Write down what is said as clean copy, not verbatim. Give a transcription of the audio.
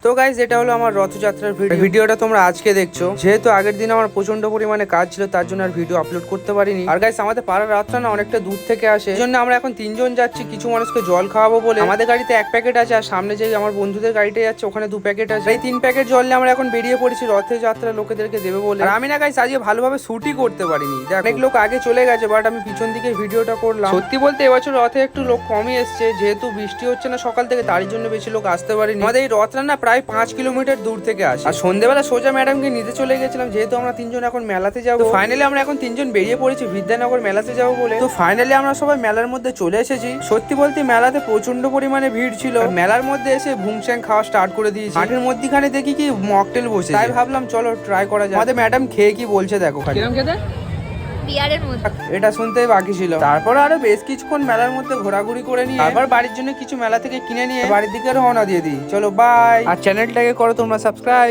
তো গাইজ এটা হলো আমার রথযাত্রার ভিডিওটা তোমরা আজকে দেখছো। যেহেতু আগের দিন আমার প্রচন্ড পরিমাণে কাজ ছিল, তার জন্য আর ভিডিও আপলোড করতে পারিনি। আর গাইজ আমাদের পাড়ার রাতটা না অনেকটা দূর থেকে আসে, এই জন্য আমরা এখন তিনজন যাচ্ছি কিছু মানুষকে জল খাওয়াবো বলে। আমাদের গাড়িতে 1 প্যাকেট আছে, আর সামনে যে আমার বন্ধুদের গাড়িতে যাচ্ছে ওখানে 2 প্যাকেট আছে। এই 3 প্যাকেট জল নিয়ে আমরা এখন বেরিয়ে পড়েছি রথযাত্রা লোকেদেরকে দেবে বলে। আর আমি না গাইজ আজকে ভালোভাবে শুটই করতে পারিনি, অনেক লোক আগে চলে গেছে, বাট আমি পিছন দিকে ভিডিওটা করলাম। সত্যি বলতে এবছর রথে একটু লোক কমই এসছে, যেহেতু বৃষ্টি হচ্ছে না সকাল থেকে, তার জন্য বেশি লোক আসতে পারেনি। আমাদের এই রথটা না প্রায় 5 কিলোমিটার দূর থেকে আসে। আর সন্ধ্যেবেলা সোজা ম্যাডামকে নিতে চলে গেছিলাম, যেহেতু আমরা তিনজন এখন মেলাতে যাবো। ফাইনালি আমরা এখন তিনজন বেরিয়ে পড়েছি বিদ্যানগর মেলাতে যাবো বলে। তো ফাইনালি আমরা সবাই মেলার মধ্যে চলে এসেছি। সত্যি বলতে মেলাতে প্রচন্ড পরিমাণে ভিড় ছিল। মেলার মধ্যে এসে ভুংস্যাং খাওয়া স্টার্ট করে দিয়েছি। মাঠের মধ্যখানে দেখি কি মকটেল বসে, তাই ভাবলাম চলো ট্রাই করা যায়। আমাদের ম্যাডাম খেয়ে কি বলছে দেখো। বিয়ারের মধ্যে এটা শুনতেই বাকি ছিল। তারপর আরো বেশ কিছুক্ষণ মেলার মধ্যে ঘোরাঘুরি করে নিয়ে আবার বাড়ির জন্য কিছু মেলা থেকে কিনে নিয়ে বাড়ির দিকে রওনা দিয়ে দিই। চলো বাই। আর চ্যানেলটাকে করো তোমরা সাবস্ক্রাইব।